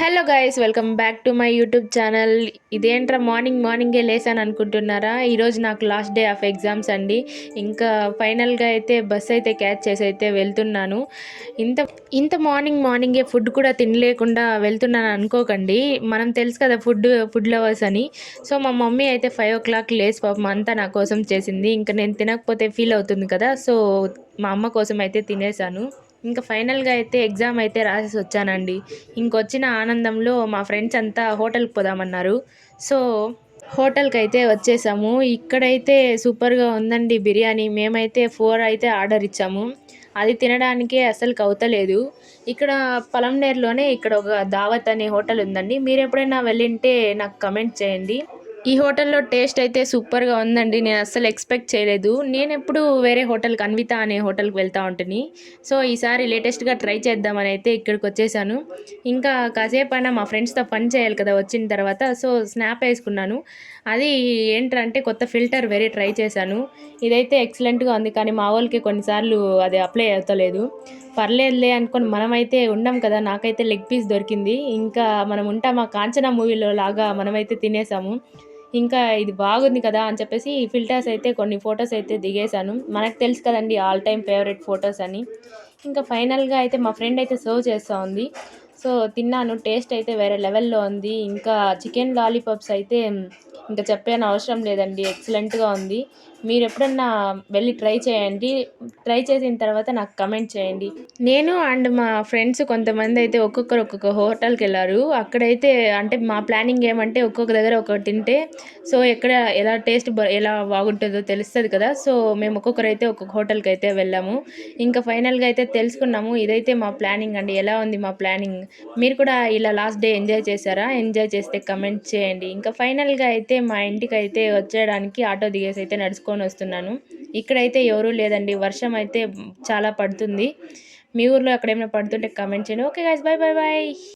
Hello guys, welcome back to my YouTube channel. ఇదేంట్రా మార్నింగే లేసాను అనుకుంటున్నారా? ఈరోజు నాకు లాస్ట్ డే ఆఫ్ ఎగ్జామ్స్ అండి. ఇంకా ఫైనల్గా అయితే బస్ అయితే క్యాచ్ చేసి అయితే వెళ్తున్నాను. ఇంత ఇంత మార్నింగే ఫుడ్ కూడా తినలేకుండా వెళ్తున్నాను అనుకోకండి. మనం తెలుసు కదా ఫుడ్ లవర్స్ అని. సో మా మమ్మీ అయితే 5 o'clock లేసి పాపం అంతా నా కోసం చేసింది. ఇంకా నేను తినకపోతే ఫీల్ అవుతుంది కదా, సో మా అమ్మ కోసం అయితే తినేసాను. ఇంకా ఫైనల్గా అయితే ఎగ్జామ్ అయితే రాసేసి వచ్చానండి. ఇంకొచ్చిన ఆనందంలో మా ఫ్రెండ్స్ అంతా హోటల్కి పోదామన్నారు. సో హోటల్కి అయితే వచ్చేసాము. ఇక్కడైతే సూపర్గా ఉందండి బిర్యానీ. మేమైతే 4 అయితే ఆర్డర్ ఇచ్చాము. అది తినడానికే అసలు కవుతలేదు. ఇక్కడ పలంనేరులోనే ఇక్కడ ఒక దావత్ అనే హోటల్ ఉందండి. మీరు ఎప్పుడైనా వెళ్ళింటే నాకు కమెంట్ చేయండి. ఈ హోటల్లో టేస్ట్ అయితే సూపర్గా ఉందండి. నేను అస్సలు ఎక్స్పెక్ట్ చేయలేదు. నేను ఎప్పుడు వేరే హోటల్కి, అన్విత అనే హోటల్కి వెళ్తూ ఉంటుంది. సో ఈసారి లేటెస్ట్గా ట్రై చేద్దామని అయితే ఇక్కడికి వచ్చేసాను. ఇంకా కాసేపైనా మా ఫ్రెండ్స్తో ఫన్ చేయాలి కదా వచ్చిన తర్వాత. సో స్నాప్ వేసుకున్నాను. అది ఏంటంటే కొత్త ఫిల్టర్ వేరే ట్రై చేశాను. ఇదైతే ఎక్సలెంట్గా ఉంది, కానీ మా వాళ్ళకి కొన్నిసార్లు అది అప్లై అవుతలేదు. పర్లేదులే అనుకొని మనమైతే ఉండం కదా. నాకైతే లెగ్ పీస్ దొరికింది. ఇంకా మనం ఉంటాం ఆ కాంచనా మూవీలో లాగా మనమైతే తినేసాము. ఇంకా ఇది బాగుంది కదా అని చెప్పేసి ఫిల్టర్స్ అయితే కొన్ని ఫొటోస్ అయితే దిగేశాను. మనకు తెలుసు కదండి ఆల్ టైమ్ ఫేవరెట్ ఫొటోస్ అని. ఇంకా ఫైనల్గా అయితే మా ఫ్రెండ్ అయితే సర్వ్ చేస్తూ ఉంది. సో తిన్నాను. టేస్ట్ అయితే వేరే లెవెల్లో ఉంది. ఇంకా చికెన్ లాలీపాప్స్ అయితే ఇంకా చెప్పని అవసరం లేదండి, ఎక్సలెంట్గా ఉంది. మీరు ఎప్పుడన్నా వెళ్ళి ట్రై చేయండి. ట్రై చేసిన తర్వాత నాకు కమెంట్ చేయండి. నేను అండ్ మా ఫ్రెండ్స్ కొంతమంది అయితే ఒక్కొక్కరు ఒక్కొక్క హోటల్కి వెళ్ళారు. అక్కడైతే అంటే మా ప్లానింగ్ ఏమంటే ఒక్కొక్క దగ్గర ఒకటి తింటే సో ఎక్కడ ఎలా టేస్ట్ ఎలా బాగుంటుందో తెలుస్తుంది కదా. సో మేము ఒక్కొక్కరైతే ఒక్కొక్క హోటల్కి అయితే వెళ్ళాము. ఇంకా ఫైనల్గా అయితే తెలుసుకున్నాము. ఇదైతే మా ప్లానింగ్ అండి. ఎలా ఉంది మా ప్లానింగ్? మీరు కూడా ఇలా లాస్ట్ డే ఎంజాయ్ చేశారా? ఎంజాయ్ చేస్తే కమెంట్ చేయండి. ఇంకా ఫైనల్గా అయితే మా ఇంటికి అయితే వచ్చేయడానికి ఆటో దిగేసి అయితే నడుచుకొని వస్తున్నాను. ఇక్కడైతే ఎవరూ లేదండి. వర్షం అయితే చాలా పడుతుంది. మీ ఊర్లో అక్కడ ఏమైనా పడుతుంటే కమెంట్ చేయండి. Okay guys, bye bye bye.